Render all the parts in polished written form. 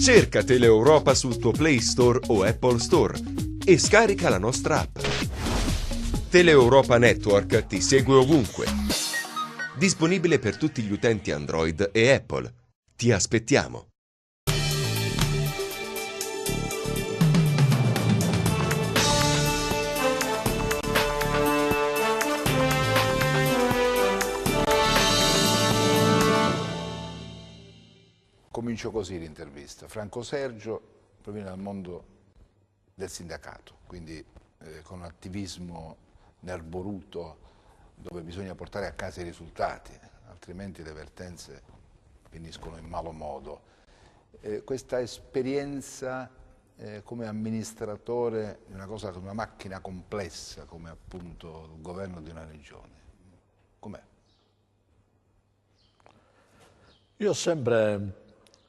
Cerca Teleeuropa sul tuo Play Store o Apple Store e scarica la nostra app. Teleeuropa Network ti segue ovunque. Disponibile per tutti gli utenti Android e Apple. Ti aspettiamo. Comincio così l'intervista. Franco Sergio proviene dal mondo del sindacato, quindi con un attivismo nerboruto dove bisogna portare a casa i risultati, altrimenti le vertenze finiscono in malo modo. Questa esperienza come amministratore di una macchina complessa come appunto il governo di una regione, com'è? Io ho sempre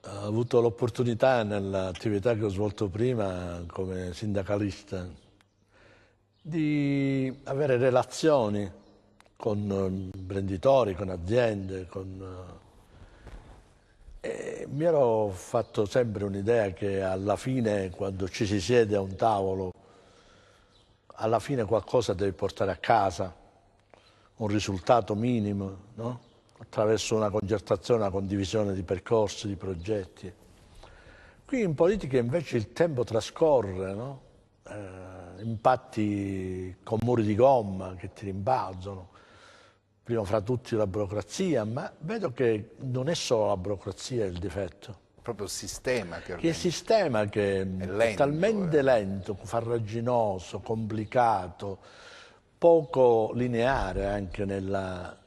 avuto l'opportunità nell'attività che ho svolto prima come sindacalista di avere relazioni con imprenditori, con aziende, e mi ero fatto sempre un'idea che alla fine, quando ci si siede a un tavolo, alla fine qualcosa devi portare a casa, un risultato minimo, no? Attraverso una concertazione, una condivisione di percorsi, di progetti. Qui in politica invece il tempo trascorre, no? Impatti con muri di gomma che ti rimbalzano, prima fra tutti la burocrazia, ma vedo che non è solo la burocrazia il difetto. Proprio il sistema che il sistema che è talmente lento, farraginoso, complicato, poco lineare anche nella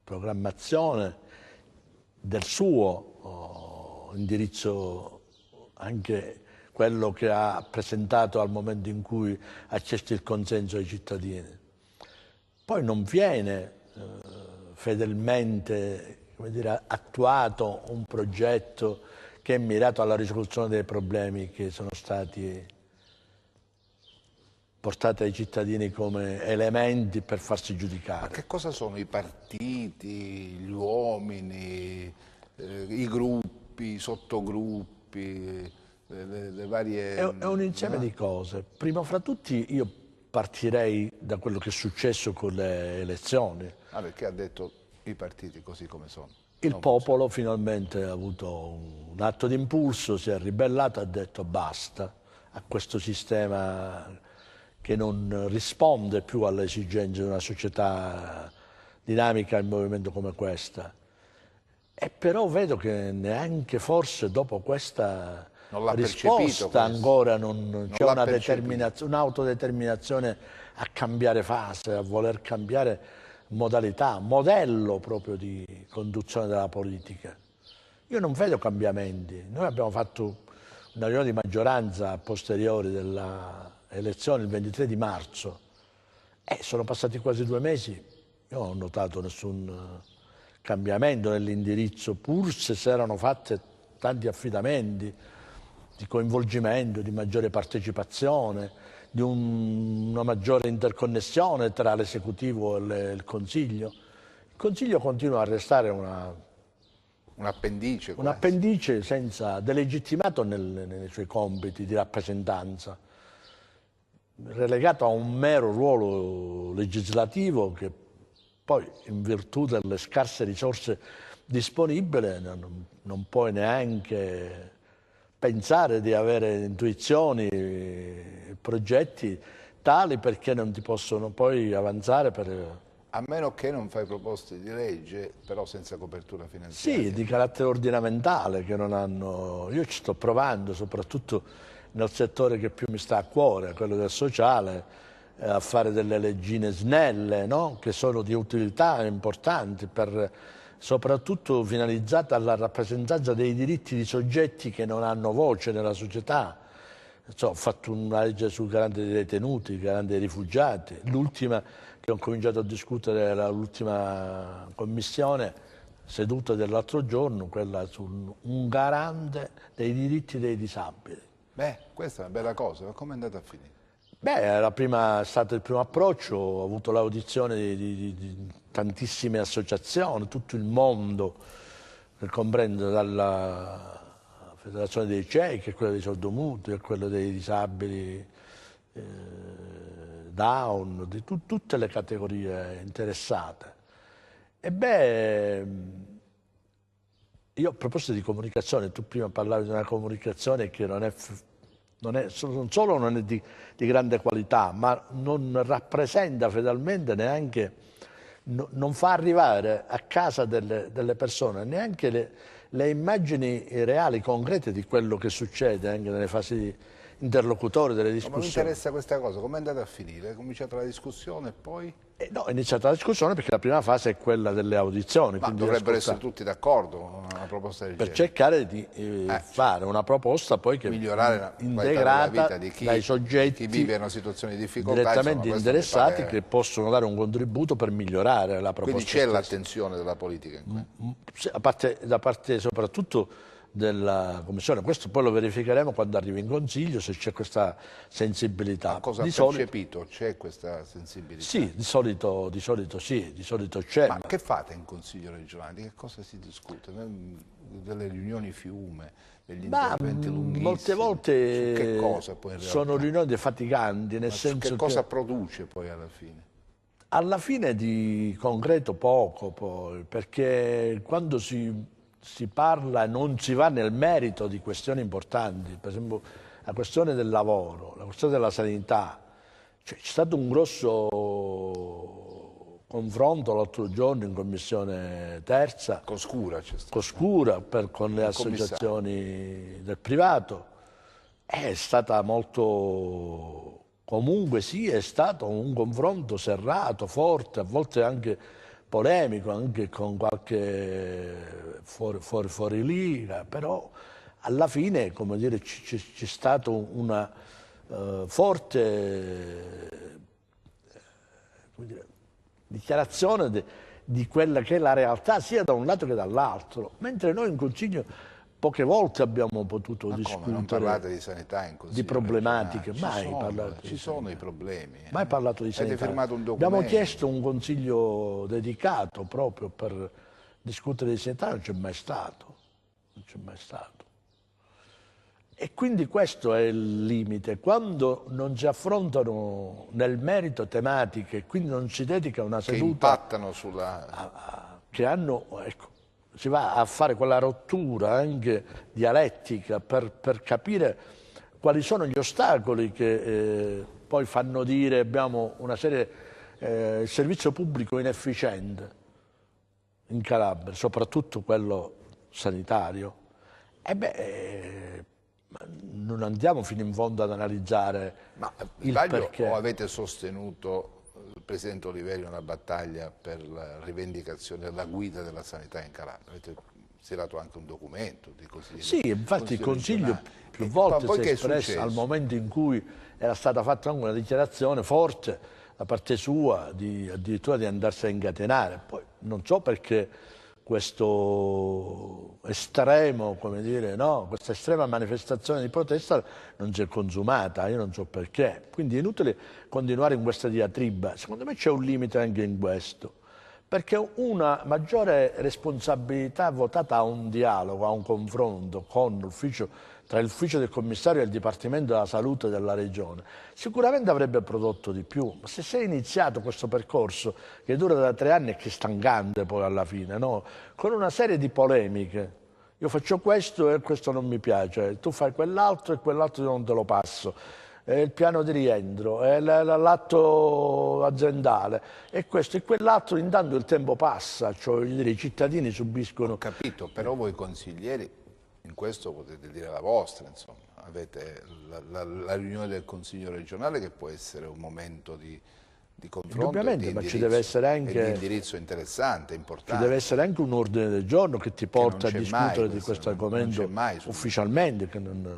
programmazione del suo indirizzo, anche quello che ha presentato al momento in cui ha chiesto il consenso ai cittadini. Poi non viene fedelmente, come dire, attuato un progetto che è mirato alla risoluzione dei problemi che sono stati portati ai cittadini come elementi per farsi giudicare. Ma che cosa sono i partiti, gli uomini, i gruppi, i sottogruppi, le varie... È un insieme di cose. Prima fra tutti io partirei da quello che è successo con le elezioni. Ah, perché ha detto i partiti così come sono. Il popolo finalmente ha avuto un atto di impulso, si è ribellato, ha detto basta a questo sistema che non risponde più alle esigenze di una società dinamica in movimento come questa. E però vedo che neanche forse dopo questa risposta ancora non c'è un'autodeterminazione a cambiare fase, a voler cambiare modalità, modello proprio di conduzione della politica. Io non vedo cambiamenti. Noi abbiamo fatto una riunione di maggioranza a posteriori della elezioni il 23 di marzo, sono passati quasi 2 mesi, io non ho notato nessun cambiamento nell'indirizzo, pur se si erano fatti tanti affidamenti di coinvolgimento, di maggiore partecipazione, di una maggiore interconnessione tra l'esecutivo e il Consiglio. Il Consiglio continua a restare un'appendice senza delegittimato nei suoi compiti di rappresentanza, relegato a un mero ruolo legislativo che poi, in virtù delle scarse risorse disponibili, non puoi neanche pensare di avere intuizioni, progetti tali perché non ti possono poi avanzare per... A meno che non fai proposte di legge, però senza copertura finanziaria. Sì, di carattere ordinamentale, che non hanno... Io ci sto provando, soprattutto nel settore che più mi sta a cuore, quello del sociale, a fare delle leggine snelle, no? Che sono di utilità importanti, soprattutto finalizzate alla rappresentanza dei diritti di soggetti che non hanno voce nella società. Ho fatto una legge sul garante dei detenuti, il garante dei rifugiati, l'ultima che ho cominciato a discutere l'ultima commissione seduta dell'altro giorno, quella su un garante dei diritti dei disabili. Beh, questa è una bella cosa, ma come è andata a finire? Beh, è stato il primo approccio, ho avuto l'audizione di tantissime associazioni, tutto il mondo che comprende dalla Federazione dei ciechi, a quella dei sordomuti, a quella dei disabili Down, di tutte le categorie interessate. E beh, io a proposito di comunicazione, tu prima parlavi di una comunicazione che non solo non è di grande qualità, ma non rappresenta fedelmente neanche, non fa arrivare a casa delle persone neanche le immagini reali, concrete di quello che succede anche nelle fasi interlocutori delle discussioni. Ma mi interessa questa cosa, come è andata a finire? È cominciata la discussione e poi? No, è iniziata la discussione perché la prima fase è quella delle audizioni. Ma dovrebbero essere tutti d'accordo con una proposta del per genere. cercare di fare una proposta poi che migliorare la integrata vita di dai soggetti chi vive in una situazione di difficoltà direttamente interessati pare... che possono dare un contributo per migliorare la proposta. Quindi c'è l'attenzione della politica in questo? Da parte soprattutto della Commissione, questo poi lo verificheremo quando arrivi in Consiglio se c'è questa sensibilità. Ma cosa ha percepito? C'è questa sensibilità? Sì, di solito sì, di solito c'è. Ma che fate in Consiglio regionale? Di che cosa si discute? Delle riunioni fiume, degli interventi lunghissimi? Molte volte che cosa poi in realtà? Sono riunioni defatiganti, nel senso che cosa produce poi alla fine? Alla fine di concreto poco poi, perché quando si parla e non si va nel merito di questioni importanti, per esempio la questione del lavoro, la questione della sanità, c'è stato un grosso confronto l'altro giorno in commissione terza, Coscura c'è stato. Coscura con le associazioni del privato, è stata molto... Comunque sì, è stato un confronto serrato, forte, a volte anche polemico, anche con qualche fuoriliga, però alla fine, come dire, c'è stata una forte dichiarazione di quella che è la realtà sia da un lato che dall'altro, mentre noi in Consiglio poche volte abbiamo potuto discutere. Non parlate di sanità in Consiglio? Di problematiche, Ci sono i problemi. Mai parlato di sanità. Avete firmato un documento. Abbiamo chiesto un consiglio dedicato proprio per discutere di sanità, non c'è mai stato. Non c'è mai stato. E quindi questo è il limite. Quando non si affrontano nel merito tematiche, quindi non si dedica una seduta... Che impattano sulla... che hanno... Ecco, si va a fare quella rottura anche dialettica per capire quali sono gli ostacoli che poi fanno dire abbiamo una serie il servizio pubblico inefficiente in Calabria, soprattutto quello sanitario. E beh, non andiamo fino in fondo ad analizzare il perché. O avete sostenuto il Presidente Oliveri una battaglia per la rivendicazione della guida della sanità in Calabria? Avete stilato anche un documento di consiglio? Sì, infatti il Consiglio più volte si è espresso al momento in cui era stata fatta anche una dichiarazione forte da parte sua addirittura di andarsi a incatenare. Poi non so perché questo estremo, come dire, no? Questa estrema manifestazione di protesta non si è consumata, io non so perché. Quindi è inutile continuare in questa diatriba. Secondo me c'è un limite anche in questo, perché una maggiore responsabilità votata a un dialogo, a un confronto con l'ufficio, tra l'ufficio del commissario e il Dipartimento della Salute della Regione, sicuramente avrebbe prodotto di più. Ma se si è iniziato questo percorso che dura da 3 anni e che è stancante poi alla fine, no? Con una serie di polemiche, io faccio questo e questo non mi piace, tu fai quell'altro e quell'altro non te lo passo, il piano di rientro, l'atto aziendale e questo e quell'altro, intanto il tempo passa, cioè i cittadini subiscono... Ho capito, però voi consiglieri in questo potete dire la vostra, insomma, avete la riunione del Consiglio regionale che può essere un momento di confronto e di ma ci deve essere anche, di indirizzo interessante, importante. Ci deve essere anche un ordine del giorno che ti porta a discutere di questo argomento ufficialmente.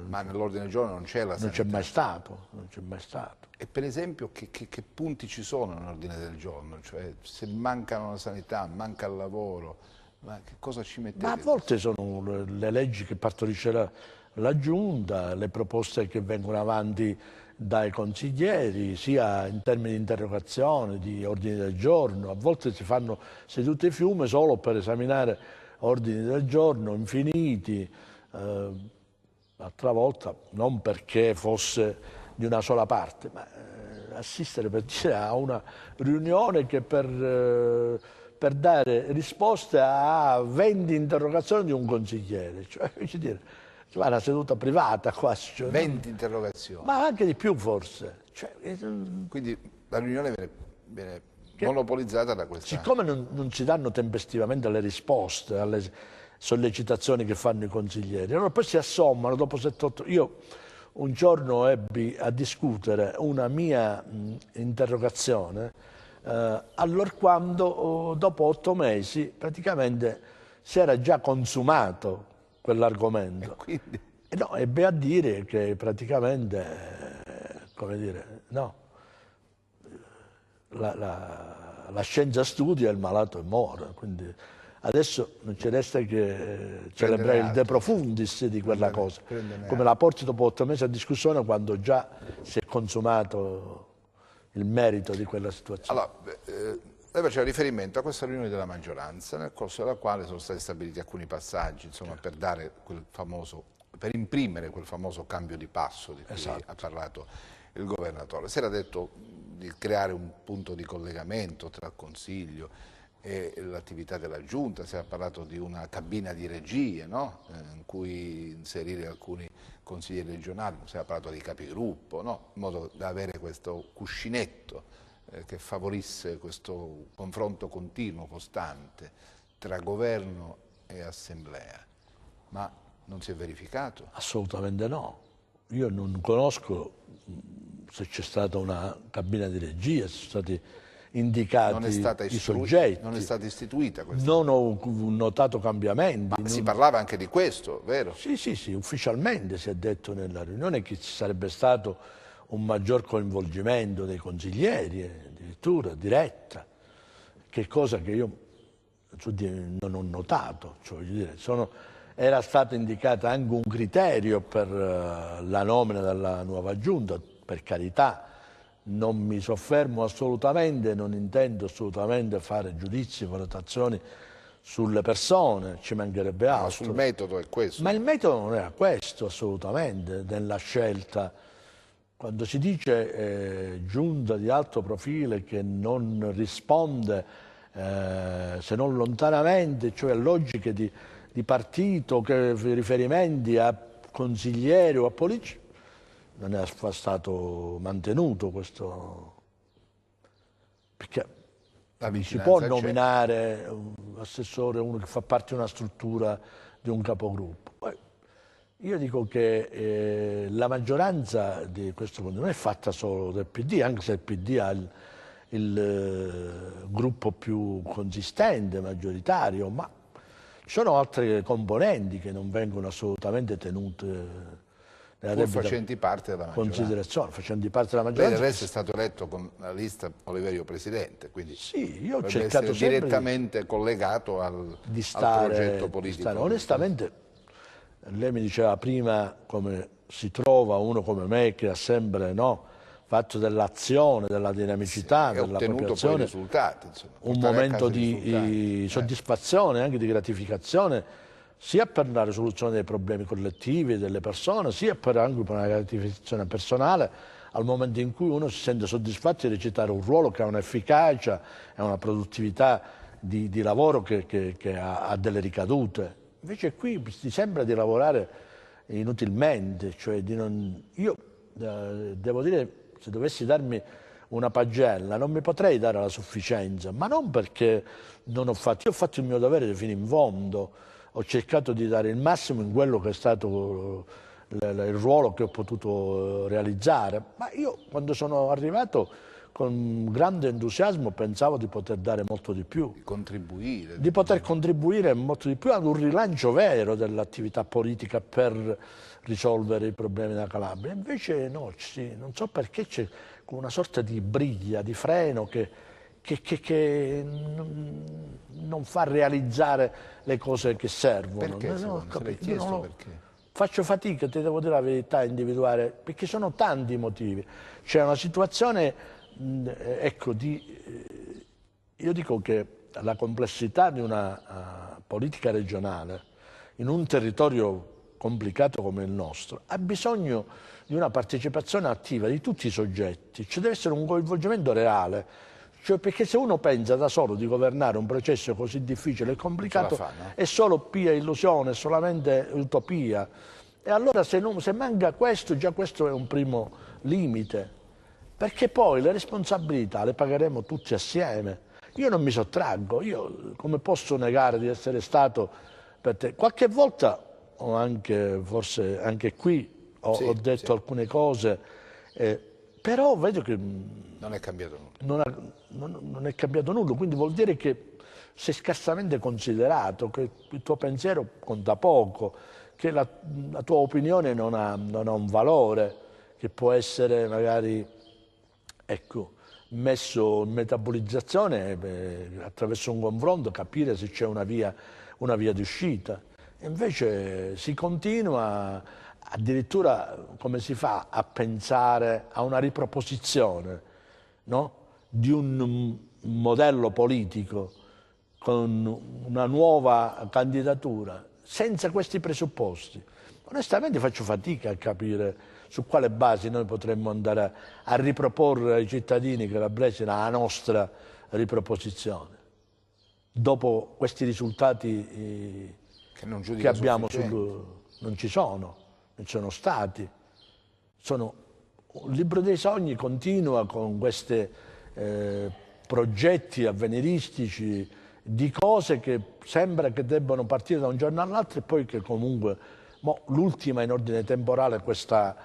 Ma nell'ordine del giorno non c'è la sanità. Non c'è mai stato, non c'è mai stato. E per esempio che punti ci sono nell'ordine del giorno? Cioè se mancano la sanità, manca il lavoro, ma che cosa ci mettete? Ma a volte sono le leggi che partorisce la Giunta, le proposte che vengono avanti dai consiglieri, sia in termini di interrogazione, di ordini del giorno. A volte si fanno sedute fiume solo per esaminare ordini del giorno infiniti, l'altra volta non perché fosse di una sola parte, ma assistere per dire a una riunione che per dare risposte a 20 interrogazioni di un consigliere, cioè una seduta privata quasi. Cioè, 20 interrogazioni. Ma anche di più forse. Cioè, quindi la riunione viene monopolizzata da questa... Siccome non si danno tempestivamente le risposte alle sollecitazioni che fanno i consiglieri, allora poi si assommano dopo 7-8... Io un giorno ebbi a discutere una mia interrogazione allorquando dopo 8 mesi praticamente si era già consumato quell'argomento. Quindi... No, ebbe a dire che praticamente, come dire, no, la scienza studia e il malato muore, quindi adesso non ci resta che celebrare il de profundis di quella cosa, come la porti dopo 8 mesi a discussione quando già si è consumato il merito di quella situazione. Allora, lei faceva riferimento a questa riunione della maggioranza, nel corso della quale sono stati stabiliti alcuni passaggi, insomma, per dare quel famoso, per imprimere quel famoso cambio di passo di cui ha parlato il governatore. Si era detto di creare un punto di collegamento tra il Consiglio e l'attività della Giunta, si era parlato di una cabina di regie, no? In cui inserire alcuni consiglieri regionali, si era parlato di capigruppo, no? In modo da avere questo cuscinetto che favorisse questo confronto continuo, costante, tra governo e assemblea. Ma non si è verificato? Assolutamente no. Io non conosco se c'è stata una cabina di regia, se sono stati indicati i soggetti. Non è stata istituita questa? Non ho notato cambiamenti. Ma si parlava anche di questo, vero? Sì, ufficialmente si è detto nella riunione che ci sarebbe stato un maggior coinvolgimento dei consiglieri, addirittura diretta, che cosa che io non ho notato. Cioè, era stato indicato anche un criterio per la nomina della nuova giunta, per carità. Non mi soffermo assolutamente, non intendo assolutamente fare giudizi, valutazioni sulle persone, ci mancherebbe altro. Ma sul metodo è questo? Ma il metodo non era questo assolutamente, nella scelta. Quando si dice giunta di alto profilo che non risponde se non lontanamente, cioè a logiche di partito, che riferimenti a consiglieri o a politici, non è stato mantenuto questo, perché si può nominare un assessore, uno che fa parte di una struttura, di un capogruppo. Poi, io dico che la maggioranza di questo non è fatta solo del PD, anche se il PD ha il gruppo più consistente, maggioritario, ma ci sono altre componenti che non vengono assolutamente tenute facenti parte della considerazione, facenti parte della maggioranza. Lei del resto è stato eletto con la lista Oliverio Presidente, quindi sì, io ho cercato direttamente collegato al progetto politico. Onestamente, lei mi diceva prima come si trova uno come me che ha sempre fatto dell'azione, della dinamicità, della propria azione, poi risultati, insomma, un momento di soddisfazione, anche di gratificazione, sia per la risoluzione dei problemi collettivi delle persone, sia anche per una gratificazione personale, al momento in cui uno si sente soddisfatto di recitare un ruolo che ha un'efficacia e una produttività di lavoro che ha delle ricadute. Invece qui ti sembra di lavorare inutilmente, cioè io devo dire, se dovessi darmi una pagella, non mi potrei dare la sufficienza, ma non perché non ho fatto, io ho fatto il mio dovere fino in fondo, ho cercato di dare il massimo in quello che è stato il ruolo che ho potuto realizzare, ma io quando sono arrivato con grande entusiasmo pensavo di poter dare molto di più. Di poter contribuire molto di più ad un rilancio vero dell'attività politica per risolvere i problemi della Calabria. Invece no, non so perché c'è una sorta di briglia, di freno che non fa realizzare le cose che servono. Perché? Perché? Faccio fatica, ti devo dire la verità, a individuare, perché sono tanti i motivi. C'è una situazione, io dico che la complessità di una politica regionale in un territorio complicato come il nostro ha bisogno di una partecipazione attiva di tutti i soggetti, ci deve essere un coinvolgimento reale, cioè perché se uno pensa da solo di governare un processo così difficile e complicato è solo pia illusione, è solamente utopia. E allora se manca questo, già questo è un primo limite, perché poi le responsabilità le pagheremo tutti assieme. Io non mi sottraggo, io come posso negare di essere stato per te? Qualche volta ho anche, forse anche qui ho detto alcune cose, però vedo che non è cambiato nulla. Non è cambiato nulla, quindi vuol dire che sei scarsamente considerato, che il tuo pensiero conta poco, che la tua opinione non ha un valore, che può essere magari, ecco, messo in metabolizzazione attraverso un confronto, capire se c'è una via di uscita. E invece si continua, addirittura come si fa a pensare a una riproposizione, no? Di un modello politico con una nuova candidatura senza questi presupposti. Onestamente faccio fatica a capire su quale base noi potremmo andare a riproporre ai cittadini calabresi la nostra riproposizione dopo questi risultati che abbiamo non ci sono stati. Il Libro dei Sogni continua con questi progetti avveniristici di cose che sembra che debbano partire da un giorno all'altro e poi che comunque, l'ultima in ordine temporale è questa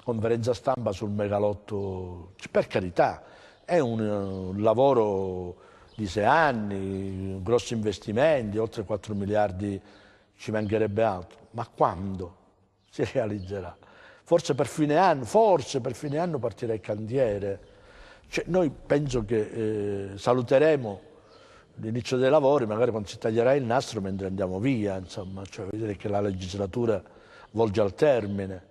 conferenza stampa sul megalotto, per carità, è un lavoro di 6 anni, grossi investimenti, oltre 4 miliardi, ci mancherebbe altro, ma quando si realizzerà? Forse per fine anno partirà il cantiere. Cioè, noi penso che saluteremo l'inizio dei lavori, magari quando si taglierà il nastro mentre andiamo via, insomma, cioè vedere che la legislatura volge al termine.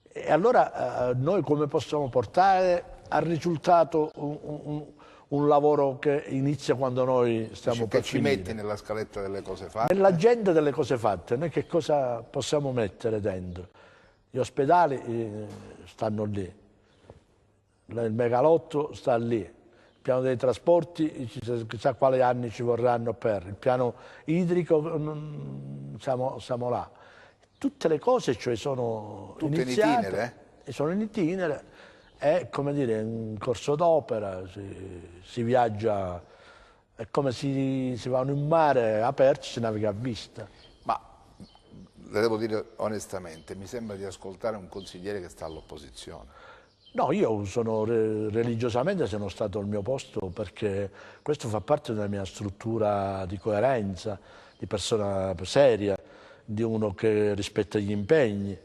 E allora noi come possiamo portare al risultato un lavoro che inizia quando noi stiamo per finire? Che ci metti nella scaletta delle cose fatte? Nell'agenda delle cose fatte, noi che cosa possiamo mettere dentro? Gli ospedali stanno lì, il megalotto sta lì, il piano dei trasporti, chissà quali anni ci vorranno per, il piano idrico, siamo là. Tutte le cose cioè sono iniziate, sono in itinere, è come dire in corso d'opera, si viaggia, è come si va in un mare aperto, si naviga a vista. Ma le devo dire onestamente, mi sembra di ascoltare un consigliere che sta all'opposizione. No, io sono religiosamente sono stato al mio posto perché questo fa parte della mia struttura di coerenza, di persona seria, di uno che rispetta gli impegni.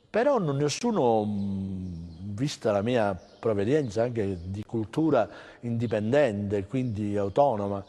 Però nessuno, vista la mia provenienza anche di cultura indipendente, quindi autonoma,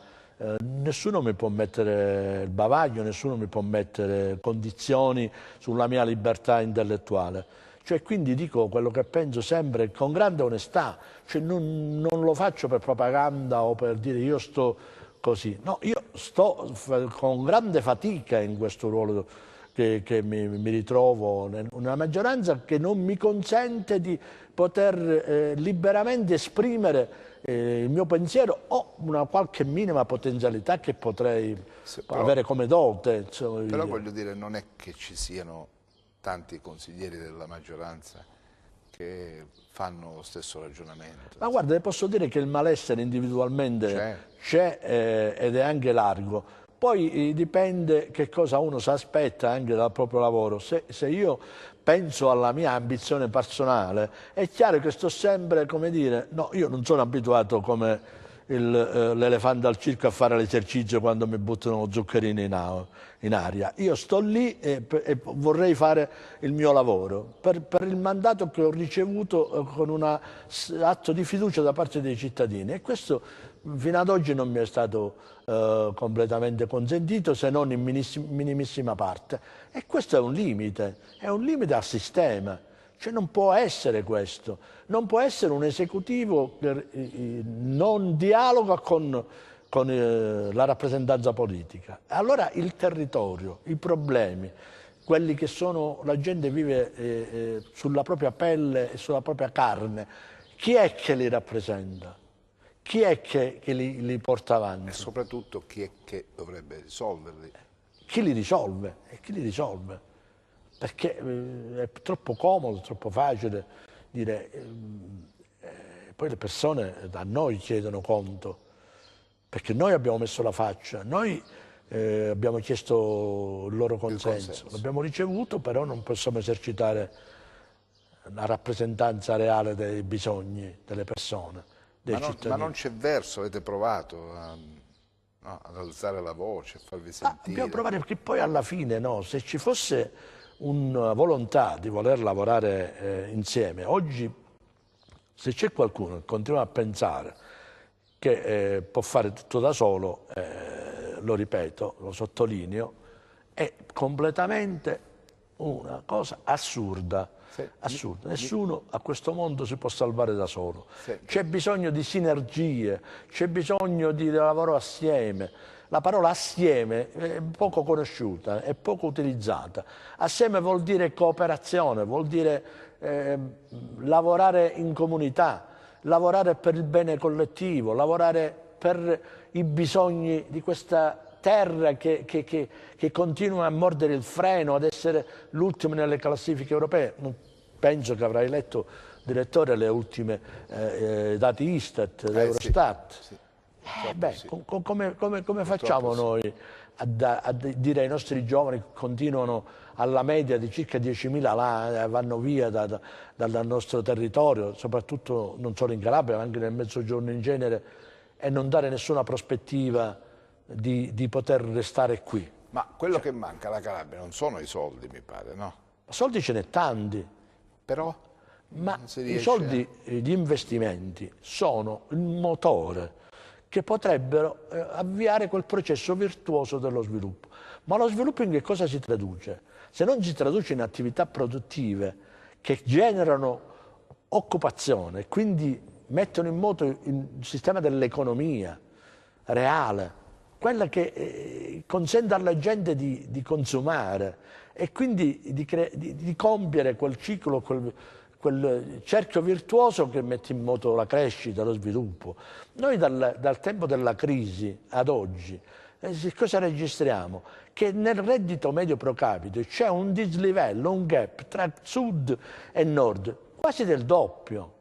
nessuno mi può mettere il bavaglio, nessuno mi può mettere condizioni sulla mia libertà intellettuale. Cioè, quindi dico quello che penso sempre con grande onestà, cioè non lo faccio per propaganda o per dire io sto così. No, io sto con grande fatica in questo ruolo che mi ritrovo, una maggioranza che non mi consente di poter liberamente esprimere il mio pensiero o una qualche minima potenzialità che potrei avere come dote. Insomma, però voglio dire, non è che ci siano tanti consiglieri della maggioranza che fanno lo stesso ragionamento. Ma guarda, le posso dire che il malessere individualmente c'è ed è anche largo. Poi dipende che cosa uno si aspetta anche dal proprio lavoro. Se io penso alla mia ambizione personale, è chiaro che sto sempre, come dire, no, io non sono abituato come l'elefante al circo a fare l'esercizio quando mi buttano lo zuccherino in aria. Io sto lì e vorrei fare il mio lavoro per il mandato che ho ricevuto con un atto di fiducia da parte dei cittadini, e questo fino ad oggi non mi è stato completamente consentito, se non in minimissima parte, e questo è un limite al sistema. Cioè non può essere questo, non può essere un esecutivo che non dialoga con la rappresentanza politica. Allora il territorio, i problemi, quelli che sono, la gente vive sulla propria pelle e sulla propria carne, chi è che li rappresenta? Chi è che li porta avanti? E soprattutto chi è che dovrebbe risolverli? Chi li risolve? E chi li risolve? Perché è troppo comodo, troppo facile dire, poi le persone da noi chiedono conto, perché noi abbiamo messo la faccia, noi abbiamo chiesto il loro consenso, l'abbiamo ricevuto, però non possiamo esercitare la rappresentanza reale dei bisogni delle persone, dei cittadini. Ma non c'è verso, avete provato ad alzare la voce, a farvi sentire? Dobbiamo provare, perché poi alla fine, no, se ci fosse una volontà di voler lavorare insieme, oggi se c'è qualcuno che continua a pensare che può fare tutto da solo, lo ripeto, lo sottolineo, è completamente una cosa assurda. Assurdo. Nessuno a questo mondo si può salvare da solo. C'è bisogno di sinergie, c'è bisogno di lavoro assieme. La parola assieme è poco conosciuta, è poco utilizzata. Assieme vuol dire cooperazione, vuol dire lavorare in comunità, lavorare per il bene collettivo, lavorare per i bisogni di questa terra che continua a mordere il freno, ad essere l'ultimo nelle classifiche europee. Penso che avrai letto, direttore, le ultime dati Istat, Eurostat. Sì. Come facciamo noi a dire ai nostri giovani che continuano alla media di circa 10.000 vanno via dal nostro territorio, soprattutto non solo in Calabria ma anche nel Mezzogiorno in genere, e non dare nessuna prospettiva di poter restare qui? Ma quello che manca alla Calabria non sono i soldi, mi pare, no? Soldi ce n'è tanti. Però ma i soldi, gli investimenti sono il motore che potrebbero avviare quel processo virtuoso dello sviluppo. Ma lo sviluppo in che cosa si traduce? Se non si traduce in attività produttive che generano occupazione, quindi mettono in moto il sistema dell'economia reale, quella che consente alla gente di consumare e quindi di compiere quel ciclo, quel cerchio virtuoso che mette in moto la crescita, lo sviluppo. Noi dal tempo della crisi ad oggi cosa registriamo? Che nel reddito medio pro capite c'è un dislivello, un gap tra sud e nord quasi del doppio,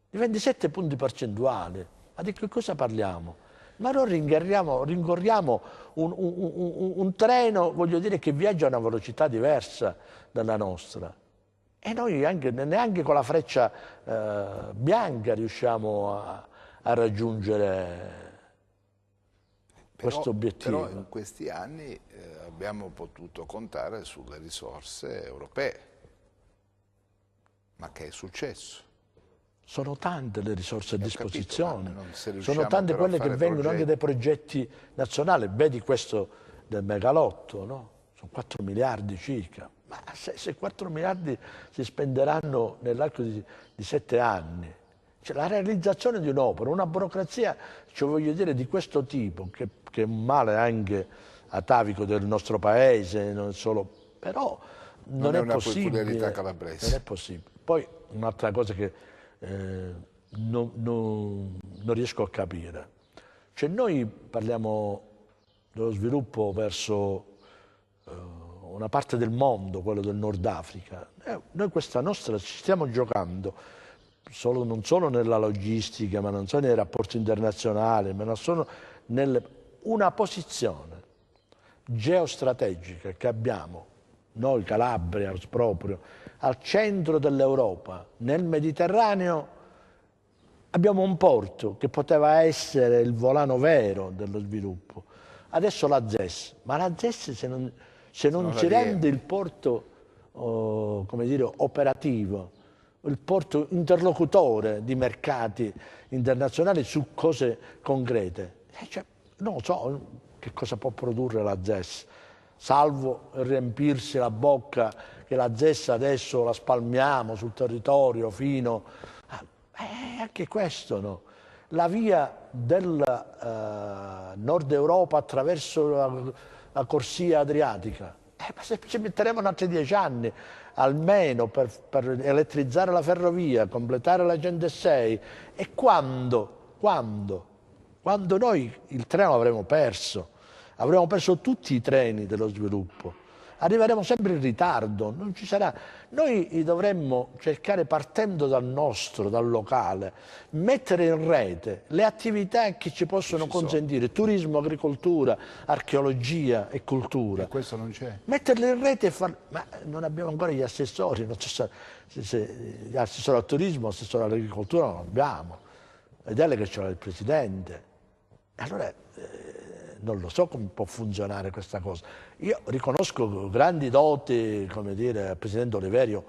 di 27 punti percentuali. Ma di che cosa parliamo? Ma noi rincorriamo un treno, voglio dire, che viaggia a una velocità diversa dalla nostra. E noi neanche con la freccia bianca riusciamo a raggiungere questo obiettivo. Però in questi anni abbiamo potuto contare sulle risorse europee. Ma che è successo? Sono tante le risorse a disposizione, Capito, sono tante quelle che vengono anche dai progetti nazionali. Vedi questo del megalotto, no? Sono 4 miliardi circa. Ma se 4 miliardi si spenderanno nell'arco di 7 anni, cioè la realizzazione di un'opera, una burocrazia, cioè voglio dire, di questo tipo, che è un male anche atavico del nostro paese, non solo, però non è una possibile. peculiarità calabrese. Non è possibile. Poi un'altra cosa che non riesco a capire, cioè noi parliamo dello sviluppo verso una parte del mondo, quello del Nord Africa. Noi questa nostra ci stiamo giocando non solo nella logistica, ma non solo nei rapporti internazionali, ma non solo una posizione geostrategica che abbiamo noi Calabria proprio al centro dell'Europa, nel Mediterraneo. Abbiamo un porto che poteva essere il volano vero dello sviluppo. Adesso la ZES, ma la ZES se non ci rende il porto come dire, operativo, il porto interlocutore di mercati internazionali su cose concrete, cioè, non so che cosa può produrre la ZES. salvo riempirsi la bocca che la zesta adesso la spalmiamo sul territorio fino anche questo no. La via del nord Europa attraverso la corsia adriatica, ma se ci metteremo altri 10 anni almeno per elettrizzare la ferrovia, completare la 106, e quando noi il treno l'avremo perso tutti i treni dello sviluppo, arriveremo sempre in ritardo, non ci sarà. Noi dovremmo cercare, partendo dal nostro, dal locale, mettere in rete le attività che ci possono consentire, turismo, agricoltura, archeologia e cultura. E questo non c'è. Metterle in rete e far... Ma non abbiamo ancora gli assessori, gli assessori al turismo, assessori all'agricoltura non abbiamo. Le deleghe ce l'ha il Presidente. Allora... non lo so come può funzionare questa cosa. Io riconosco grandi doti, come dire, al Presidente Oliverio,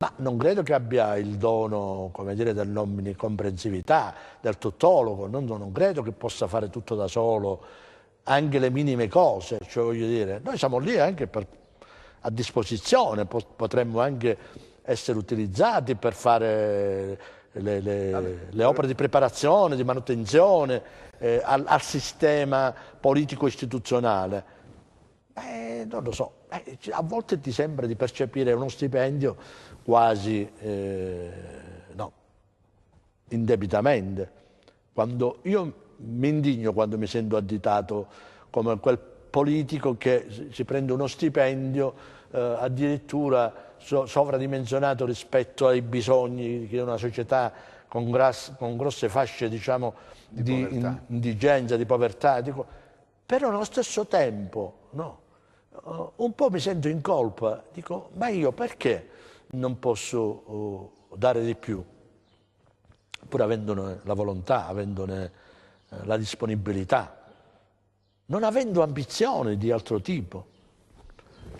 ma non credo che abbia il dono, come dire, dell'omnicomprensività, del tuttologo, non credo che possa fare tutto da solo, anche le minime cose, cioè voglio dire, noi siamo lì anche a disposizione, potremmo anche essere utilizzati per fare le opere di preparazione, di manutenzione, al sistema politico-istituzionale. Non lo so, a volte ti sembra di percepire uno stipendio quasi no, indebitamente. Quando io mi indigno quando mi sento additato come quel politico che si prende uno stipendio addirittura sovradimensionato rispetto ai bisogni di una società con grosse fasce, diciamo, di indigenza, di povertà, però allo stesso tempo no, un po' mi sento in colpa, dico ma io perché non posso dare di più, pur avendone la volontà, avendone la disponibilità, non avendo ambizioni di altro tipo.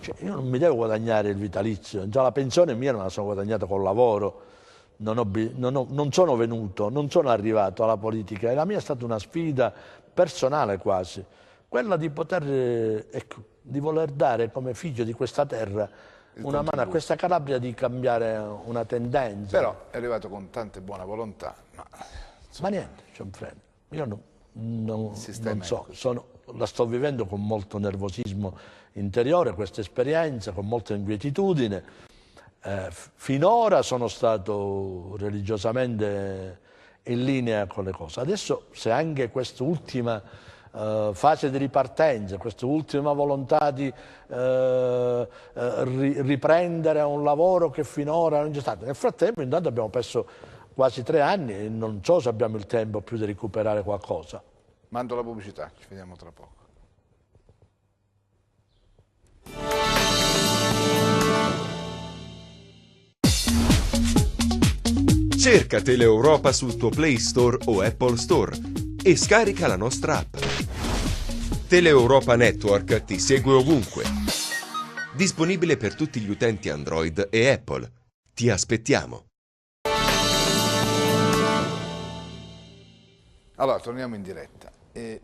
Cioè, io non mi devo guadagnare il vitalizio, già la pensione mia non la sono guadagnata col lavoro, non sono venuto, non sono arrivato alla politica, e la mia è stata una sfida personale quasi, quella di poter, ecco, di voler dare come figlio di questa terra una mano a questa Calabria di cambiare una tendenza. Però è arrivato con tante buone volontà. Ma niente, c'è un freno. Io non so, la sto vivendo con molto nervosismo interiore, questa esperienza, con molta inquietudine. Finora sono stato religiosamente in linea con le cose. Adesso, se anche quest'ultima fase di ripartenza, quest'ultima volontà di riprendere un lavoro che finora non c'è stato, nel frattempo intanto abbiamo perso quasi 3 anni e non so se abbiamo il tempo più di recuperare qualcosa. Mando la pubblicità, ci vediamo tra poco. Cerca Teleeuropa sul tuo Play Store o Apple Store e scarica la nostra app. Teleeuropa Network ti segue ovunque. Disponibile per tutti gli utenti Android e Apple. Ti aspettiamo. Allora, torniamo in diretta e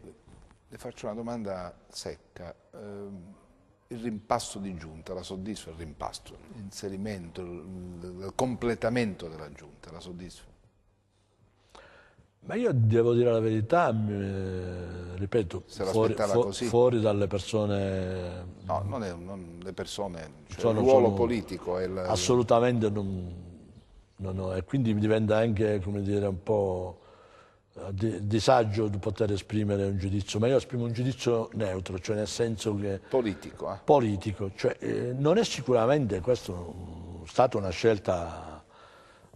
le faccio una domanda secca. Il rimpasto di giunta, la soddisfa il rimpasto, l'inserimento, il completamento della giunta, la soddisfa? Ma io devo dire la verità, ripeto, fuori dalle persone... No, non le persone, cioè il ruolo politico. Assolutamente non e quindi mi diventa anche, come dire, un po' disagio di poter esprimere un giudizio, ma io esprimo un giudizio neutro, cioè nel senso che... Politico. Politico, cioè non è sicuramente questo stata una scelta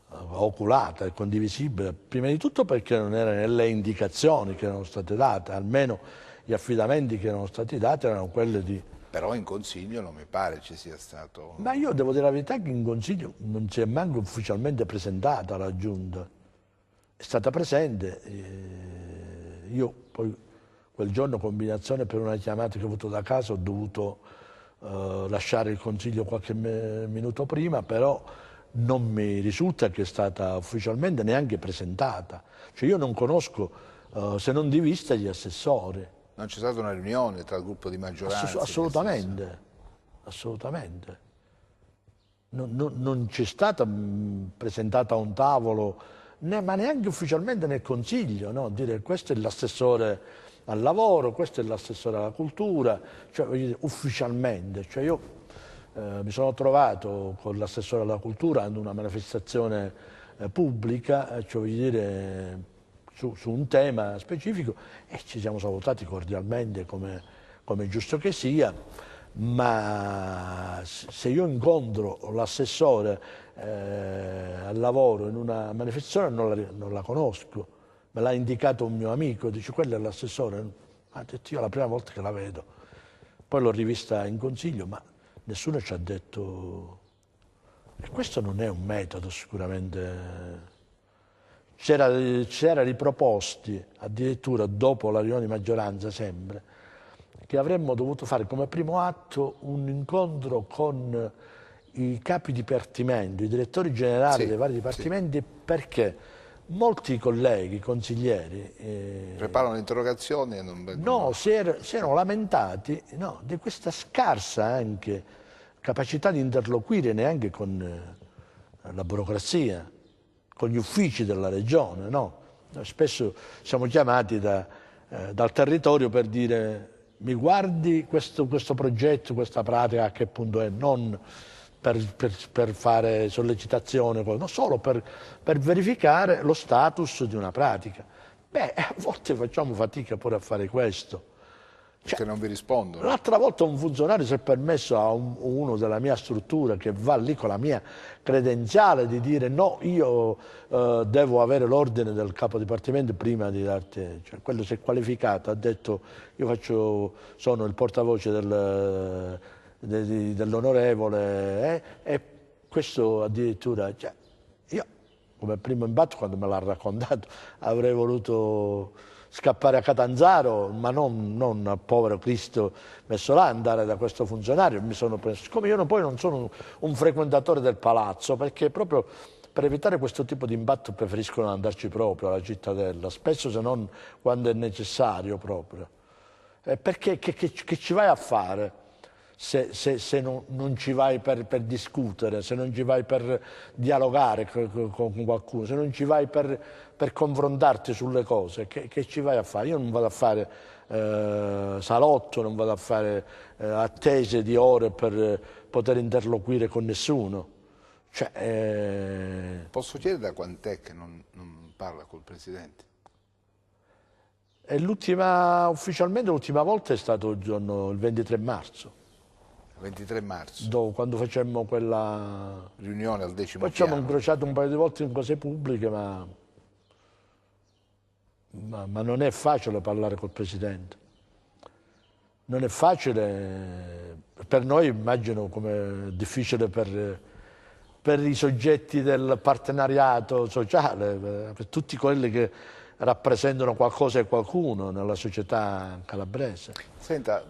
oculata e condivisibile, prima di tutto perché non era nelle indicazioni che erano state date, almeno gli affidamenti che erano stati dati erano quelli di... Però in Consiglio non mi pare ci sia stato... Ma io devo dire la verità che in Consiglio non si è manco ufficialmente presentata la Giunta. È stata presente, io poi quel giorno, combinazione per una chiamata che ho avuto da casa, ho dovuto lasciare il Consiglio qualche minuto prima, però non mi risulta che è stata ufficialmente neanche presentata. Cioè io non conosco, se non di vista, gli assessori. Non c'è stata una riunione tra il gruppo di maggioranza? Assolutamente, assolutamente. Non c'è stata presentata a un tavolo, ma neanche ufficialmente nel Consiglio, no? Dire questo è l'assessore al lavoro, questo è l'assessore alla cultura, cioè voglio dire, ufficialmente. Cioè io mi sono trovato con l'assessore alla cultura in una manifestazione pubblica, cioè voglio dire, su un tema specifico, e ci siamo salutati cordialmente come è giusto che sia, ma se io incontro l'assessore al lavoro in una manifestazione non la conosco, me l'ha indicato un mio amico, dice quello è l'assessore, ha detto io è la prima volta che la vedo, poi l'ho rivista in consiglio, ma nessuno ci ha detto, e questo non è un metodo sicuramente. C'era riproposti addirittura dopo la riunione di maggioranza sempre che avremmo dovuto fare come primo atto un incontro con i capi dipartimento, i direttori generali dei vari dipartimenti, perché molti colleghi, consiglieri... preparano interrogazioni e non vengono... No, si erano lamentati di questa scarsa anche capacità di interloquire neanche con la burocrazia, con gli uffici della regione, no? Noi spesso siamo chiamati dal territorio per dire mi guardi questo progetto, questa pratica a che punto è, non per fare sollecitazione, no, solo per verificare lo status di una pratica. Beh, a volte facciamo fatica pure a fare questo. Perché non vi rispondono. L'altra volta un funzionario si è permesso a uno della mia struttura che va lì con la mia credenziale di dire no, io devo avere l'ordine del capo dipartimento prima di darti, cioè quello si è qualificato, ha detto io sono il portavoce dell'onorevole e questo addirittura, cioè, io come primo impatto quando me l'ha raccontato avrei voluto scappare a Catanzaro, ma non a povero Cristo messo là, andare da questo funzionario. Mi sono preso, siccome io poi non sono un frequentatore del palazzo, perché proprio per evitare questo tipo di impatto preferisco non andarci proprio alla cittadella, spesso se non quando è necessario proprio. Perché che ci vai a fare se non ci vai per discutere, se non ci vai per dialogare con qualcuno, se non ci vai per confrontarti sulle cose, che ci vai a fare? Io non vado a fare salotto, non vado a fare attese di ore per poter interloquire con nessuno. Cioè, Posso chiedere da quant'è che non parla col Presidente? Ufficialmente l'ultima volta è stato il 23 marzo. 23 marzo. Quando facemmo quella riunione al 10° piano. Poi ci abbiamo incrociato un paio di volte in cose pubbliche, ma non è facile parlare col Presidente. Non è facile, per noi immagino come è difficile per i soggetti del partenariato sociale, per tutti quelli che rappresentano qualcosa e qualcuno nella società calabrese. Senta,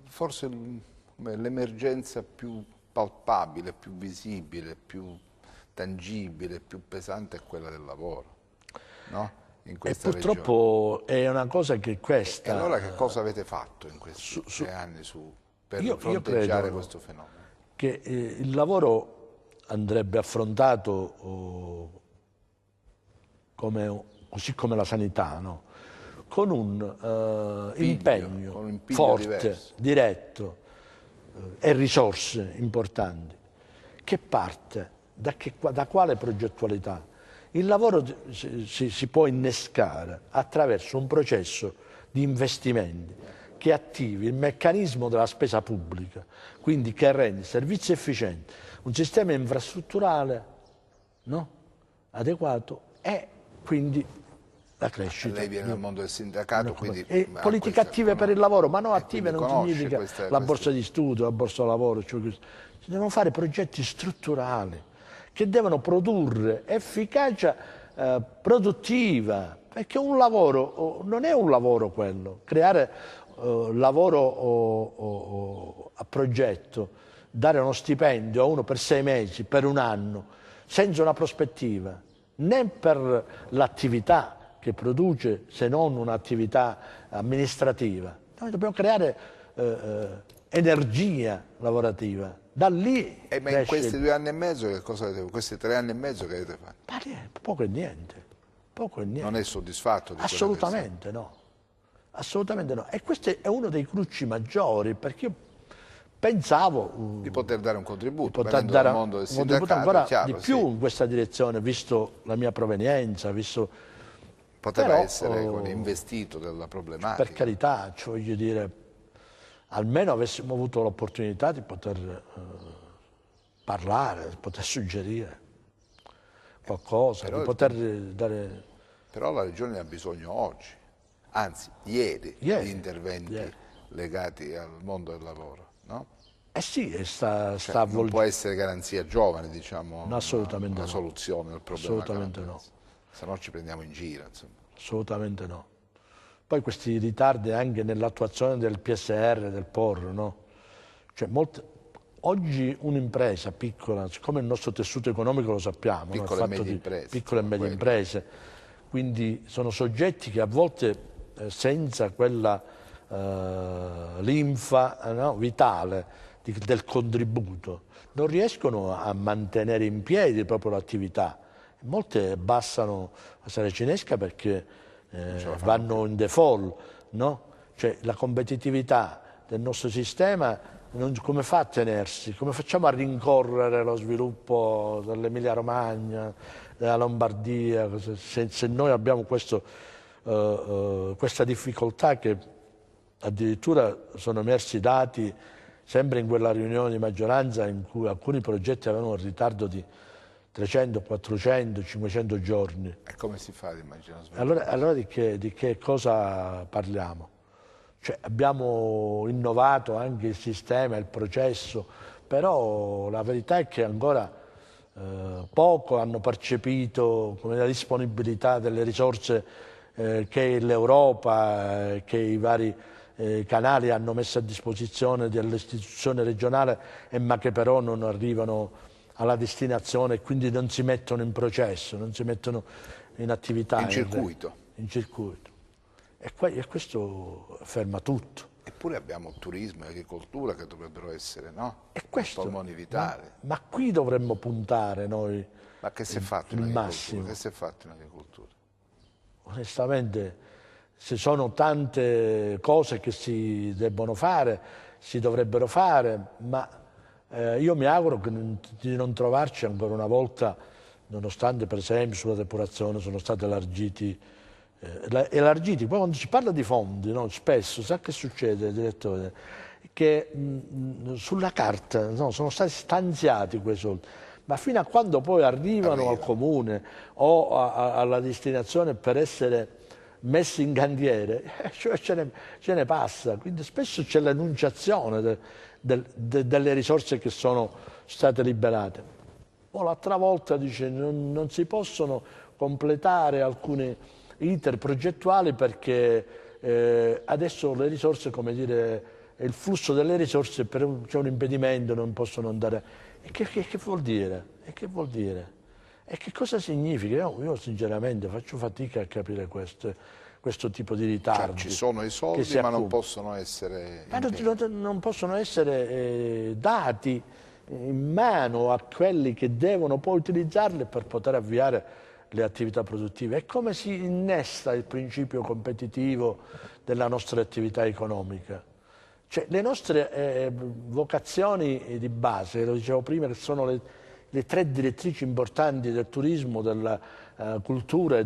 forse l'emergenza più palpabile, più visibile, più tangibile, più pesante è quella del lavoro, no? In questa purtroppo regione. È una cosa che questa... E allora che cosa avete fatto in questi 3 anni per fronteggiare questo fenomeno? Che il lavoro andrebbe affrontato così come la sanità, no? Con un impegno forte, diverso, diretto, e risorse importanti, che parte da quale progettualità? Il lavoro si può innescare attraverso un processo di investimenti che attivi il meccanismo della spesa pubblica, quindi che rende servizi efficienti, un sistema infrastrutturale, no? Adeguato e quindi la crescita. Lei viene dal mondo del sindacato, quindi... politiche attive per il lavoro, ma no, attive non significa la borsa di studio, la borsa lavoro, cioè, si devono fare progetti strutturali che devono produrre efficacia produttiva, perché un lavoro non è un lavoro quello, creare lavoro a progetto, dare uno stipendio a uno per 6 mesi, per un anno, senza una prospettiva, né per l'attività che produce se non un'attività amministrativa. Noi dobbiamo creare energia lavorativa. Da lì ma in questi 2 anni e mezzo, che cosa avete, questi 3 anni e mezzo che avete fatto? Ma poco e niente. Poco e niente. Non è soddisfatto di Assolutamente no. Assolutamente no. E questo è uno dei cruci maggiori, perché io pensavo di poter dare un contributo, di poter venendo dare dal mondo del un contributo sindacato, ancora chiaro, di più sì. in questa direzione, visto la mia provenienza, visto... Poteva Però, essere investito della problematica. Per carità, cioè, voglio dire, almeno avessimo avuto l'opportunità di poter parlare, di poter suggerire qualcosa, di poter dare... Però la Regione ne ha bisogno oggi, anzi ieri di interventi legati al mondo del lavoro, no? Eh sì, sta non può essere garanzia giovane, diciamo, no, assolutamente una soluzione del problema. Assolutamente no. Se no ci prendiamo in giro, insomma. Assolutamente no. Poi questi ritardi anche nell'attuazione del PSR, del POR, no? Cioè, oggi un'impresa piccola, siccome il nostro tessuto economico lo sappiamo, piccole e medie imprese, piccole e medie imprese, quindi sono soggetti che a volte senza quella linfa vitale del contributo non riescono a mantenere in piedi proprio l'attività. Molte abbassano la saracinesca perché vanno in default, no? Cioè, la competitività del nostro sistema come fa a tenersi? Come facciamo a rincorrere lo sviluppo dell'Emilia Romagna, della Lombardia, se noi abbiamo questa difficoltà che addirittura sono emersi dati sempre in quella riunione di maggioranza in cui alcuni progetti avevano un ritardo di 300, 400, 500 giorni. E come si fa ad immaginare? Allora di che cosa parliamo? Cioè, abbiamo innovato anche il sistema, il processo, però la verità è che ancora poco hanno percepito come la disponibilità delle risorse che l'Europa, che i vari canali hanno messo a disposizione dell'istituzione regionale, ma che però non arrivano alla destinazione e quindi non si mettono in processo, non si mettono in attività. In circuito. In circuito. E questo ferma tutto. Eppure abbiamo turismo e agricoltura che dovrebbero essere, no? E questo, polmoni vitali. Ma qui dovremmo puntare noi. Ma che si è fatto in agricoltura? Che si è fatto in agricoltura? Onestamente, ci sono tante cose che si debbono fare, si dovrebbero fare, ma io mi auguro di non trovarci ancora una volta, nonostante per esempio sulla depurazione sono stati elargiti, poi quando si parla di fondi, no, spesso, sa che succede, direttore? Che sulla carta sono stati stanziati quei soldi, ma fino a quando poi arrivano al comune o alla destinazione per essere messi in cantiere, cioè ce ne passa, quindi spesso c'è l'enunciazione delle risorse che sono state liberate. O l'altra volta dice non si possono completare alcuni iter progettuali perché adesso le risorse, come dire, il flusso delle risorse c'è un impedimento, non possono andare. E che vuol dire? E che vuol dire? E che cosa significa? Io sinceramente faccio fatica a capire questo tipo di ritardi. Cioè, ci sono i soldi ma non possono essere non possono essere dati in mano a quelli che devono poi utilizzarli per poter avviare le attività produttive. E come si innesta il principio competitivo della nostra attività economica? Cioè, le nostre vocazioni di base, lo dicevo prima, che sono le 3 direttrici importanti del turismo, della cultura e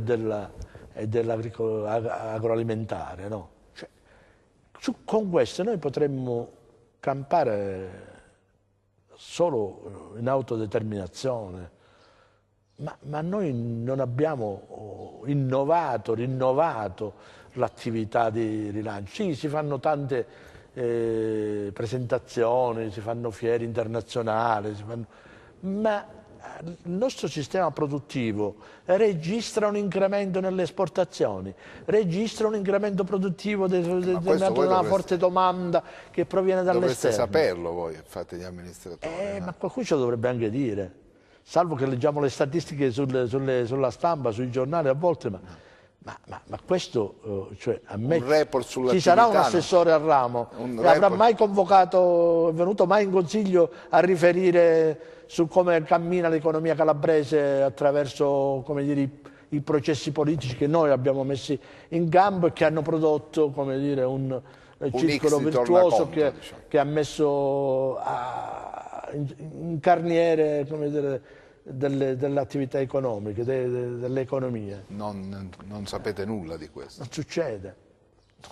dell'agroalimentare, no? Cioè, con queste noi potremmo campare solo in autodeterminazione, ma noi non abbiamo rinnovato l'attività di rilancio. Sì, si fanno tante presentazioni, si fanno fiere internazionali, ma il nostro sistema produttivo registra un incremento nelle esportazioni, registra un incremento produttivo determinato da una forte domanda che proviene dall'esterno. Dovreste saperlo voi, fate gli amministratori. Ma qualcuno ce lo dovrebbe anche dire, salvo che leggiamo le statistiche sulla stampa, sui giornali a volte, Ma questo, cioè, a me Un report ci sull'attività, sarà un assessore al ramo che avrà mai convocato, è venuto mai in consiglio a riferire su come cammina l'economia calabrese attraverso, come dire, i processi politici che noi abbiamo messi in campo e che hanno prodotto, come dire, un circolo virtuoso diciamo, che ha messo in carniere, come dire, delle attività economiche, dell'economia. Non sapete nulla di questo. Non succede.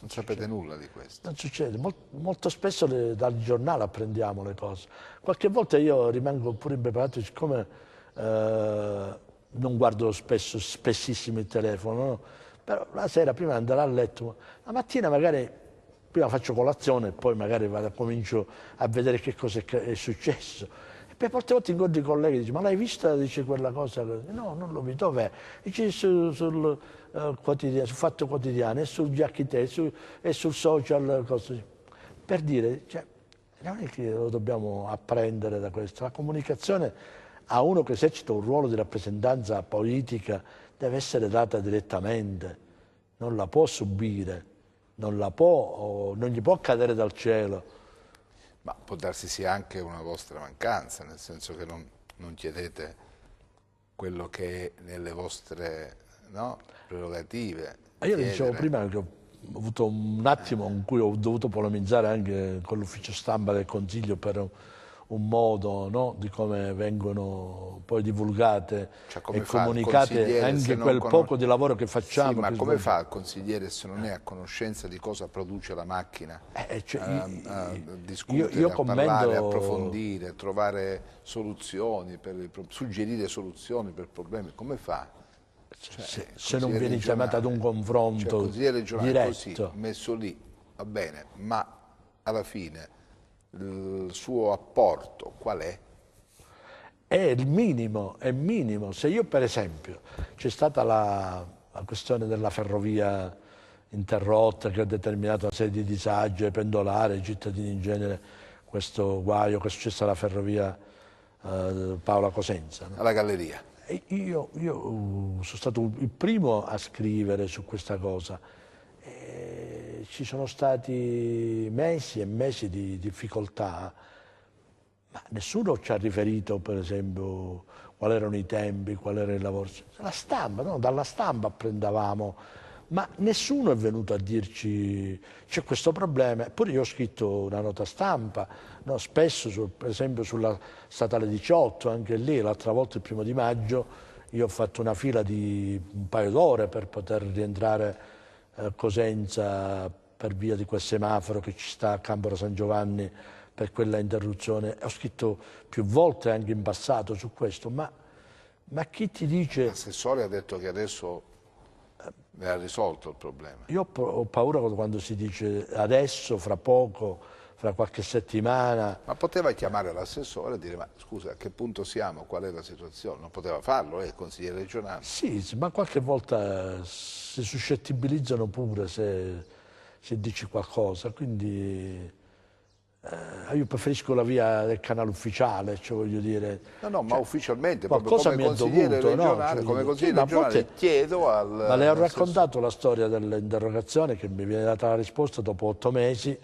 Non sapete nulla di questo. Non succede. Molto spesso dal giornale apprendiamo le cose. Qualche volta io rimango pure impreparato, siccome non guardo spessissimo il telefono, no? Però la sera prima di andare a letto, la mattina magari prima faccio colazione e poi magari comincio a vedere che cosa è successo. Per molte volte incontri i colleghi e dici, ma l'hai vista? Dice quella cosa. No, non l'ho vista. Dov'è? Dice sul Fatto Quotidiano, e sul Giacchitè, e sul social. Così. Per dire, cioè, non è che lo dobbiamo apprendere da questo. La comunicazione a uno che esercita un ruolo di rappresentanza politica deve essere data direttamente. Non la può subire, non gli può cadere dal cielo. Ma può darsi sia anche una vostra mancanza, nel senso che non chiedete quello che è nelle vostre prerogative. Io le dicevo prima che ho avuto un attimo in cui ho dovuto polemizzare anche con l'ufficio stampa del Consiglio per un modo di come vengono poi divulgate e comunicate anche quel poco di lavoro che facciamo. Sì, ma come fa il consigliere se non è a conoscenza di cosa produce la macchina a discutere, a parlare, a approfondire, a trovare soluzioni, suggerire soluzioni per problemi? Come fa? Cioè, se non viene chiamato ad un confronto il consigliere regionale diretto. Così, messo lì, va bene, ma alla fine il suo apporto qual è? È il minimo, è minimo. Se io per esempio, c'è stata la questione della ferrovia interrotta che ha determinato una serie di disagi ai pendolari, ai cittadini in genere, questo guaio che è successo alla ferrovia Paola Cosenza. No? Alla Galleria. E io sono stato il primo a scrivere su questa cosa. Ci sono stati mesi e mesi di difficoltà, ma nessuno ci ha riferito, per esempio, quali erano i tempi, qual era il lavoro. La stampa, no? Dalla stampa apprendavamo, ma nessuno è venuto a dirci c'è questo problema. Eppure io ho scritto una nota stampa, no? Spesso, per esempio, sulla statale 18, anche lì, l'altra volta il 1° maggio, io ho fatto una fila di un paio d'ore per poter rientrare Cosenza per via di quel semaforo che ci sta a Campo San Giovanni per quella interruzione. Ho scritto più volte anche in passato su questo, ma chi ti dice... L'assessore ha detto che adesso ha risolto il problema. Io ho paura quando si dice adesso, fra poco, fra qualche settimana. Ma poteva chiamare l'assessore e dire, ma scusa, a che punto siamo, qual è la situazione? Non poteva farlo, è il consigliere regionale. Sì, ma qualche volta si suscettibilizzano pure se dici qualcosa, quindi io preferisco la via del canale ufficiale, cioè voglio dire... No, ma ufficialmente, qualcosa proprio come consigliere regionale, come consigliere regionale chiedo al... Ma le ho raccontato la storia dell'interrogazione che mi viene data la risposta dopo 8 mesi,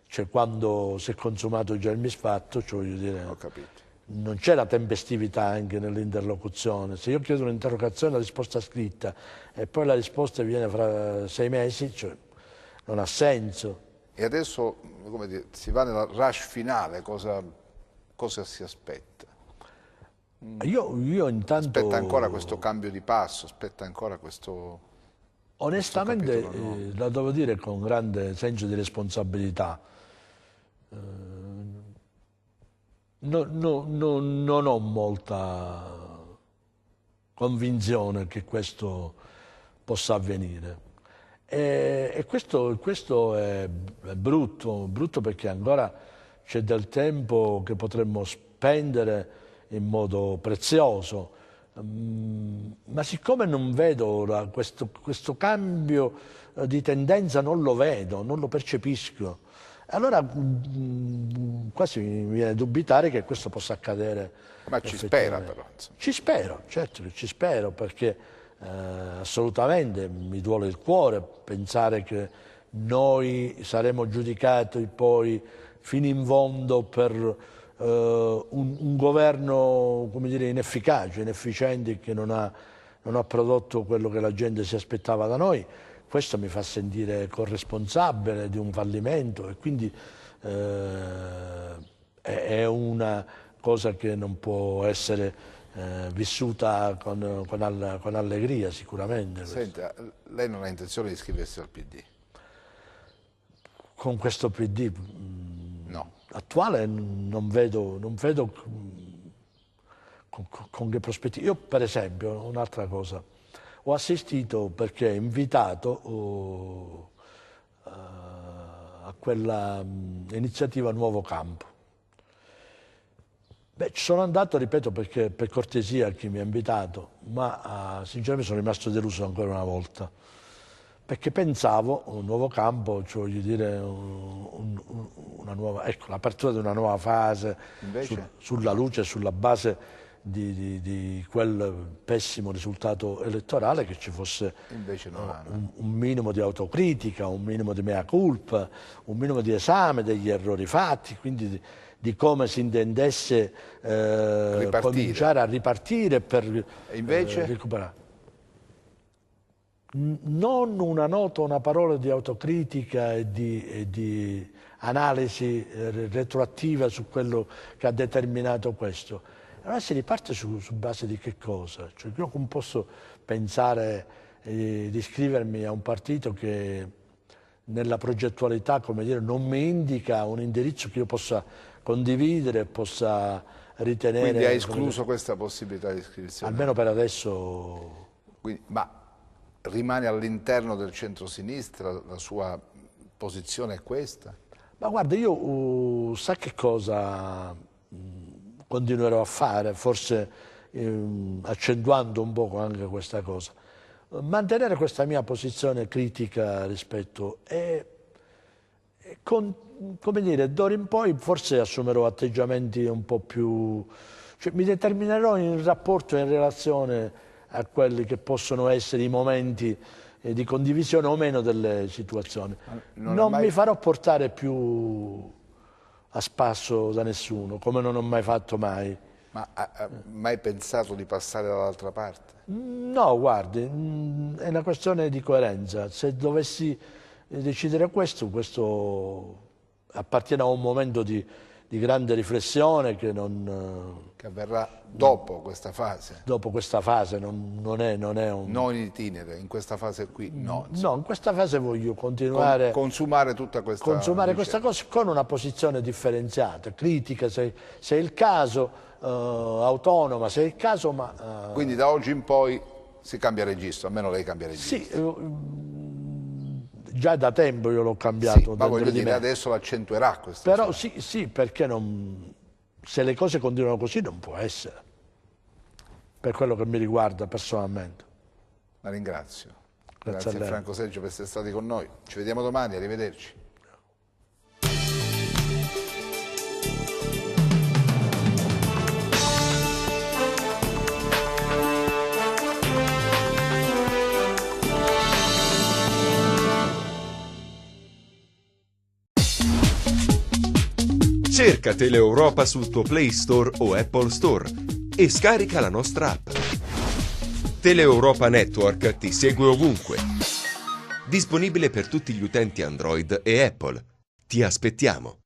cioè quando si è consumato già il misfatto, cioè voglio dire... Ho capito. Non c'è la tempestività anche nell'interlocuzione. Se io chiedo un'interrogazione, la risposta scritta, e poi la risposta viene fra 6 mesi, cioè non ha senso. E adesso, come dire, si va nella rush finale, cosa si aspetta? Io intanto... Aspetta ancora questo cambio di passo, aspetta ancora questo... Onestamente, la devo dire con grande senso di responsabilità. Non ho molta convinzione che questo possa avvenire. E questo è brutto perché ancora c'è del tempo che potremmo spendere in modo prezioso, ma siccome non vedo questo cambio di tendenza, non lo vedo, non lo percepisco. Allora quasi mi viene a dubitare che questo possa accadere. Ma ci spera però. Insomma. Ci spero, certo che ci spero, perché assolutamente, mi duole il cuore pensare che noi saremo giudicati poi fino in fondo per un governo, come dire, inefficace, inefficiente, che non ha prodotto quello che la gente si aspettava da noi. Questo mi fa sentire corresponsabile di un fallimento e quindi è una cosa che non può essere vissuta con allegria, sicuramente. Senta, lei non ha intenzione di iscriversi al PD? Con questo PD no. Attuale non vedo con che prospettive. Io, per esempio, un'altra cosa, ho assistito, perché invitato a quella iniziativa Nuovo Campo. Beh, ci sono andato, ripeto, perché per cortesia a chi mi ha invitato, ma sinceramente sono rimasto deluso ancora una volta, perché pensavo un nuovo campo, cioè voglio dire una nuova, ecco, l'apertura di una nuova fase sulla luce, sulla base di quel pessimo risultato elettorale, che ci fosse un minimo di autocritica, un minimo di mea culpa, un minimo di esame degli errori fatti, quindi di come si intendesse cominciare a ripartire per recuperare. Non una nota, una parola di autocritica e di analisi retroattiva su quello che ha determinato questo. Allora si riparte su base di che cosa? Cioè, io non posso pensare di iscrivermi a un partito che nella progettualità, come dire, non mi indica un indirizzo che io possa condividere, possa ritenere... Quindi ha escluso questa possibilità di iscrizione? Almeno per adesso... Ma rimane all'interno del centro-sinistra? La sua posizione è questa? Ma guarda, io sa che cosa continuerò a fare, forse accentuando un poco anche questa cosa. Mantenere questa mia posizione critica rispetto come dire, d'ora in poi forse assumerò atteggiamenti un po' più... cioè, mi determinerò in rapporto, in relazione a quelli che possono essere i momenti di condivisione o meno delle situazioni. Non mi farò portare più a spasso da nessuno, come non ho mai fatto mai. Ma ha mai pensato di passare dall'altra parte? No, guardi, è una questione di coerenza. Se dovessi decidere questo appartiene a un momento di grande riflessione che avverrà dopo questa fase. Dopo questa fase non è un... Non in itinere, in questa fase qui, no. No, in questa fase voglio continuare... consumare tutta questa... Consumare questa cosa con una posizione differenziata, critica se è il caso, autonoma se è il caso, ma... Quindi da oggi in poi si cambia registro, almeno lei cambia registro. Sì, già da tempo io l'ho cambiato. Sì, ma voglio dire, adesso l'accentuerà questa Però sì, perché se le cose continuano così non può essere, per quello che mi riguarda personalmente. La ringrazio. Grazie a Franco Sergio per essere stati con noi. Ci vediamo domani, arrivederci. Cerca Teleeuropa sul tuo Play Store o Apple Store e scarica la nostra app. Teleeuropa Network ti segue ovunque. Disponibile per tutti gli utenti Android e Apple. Ti aspettiamo!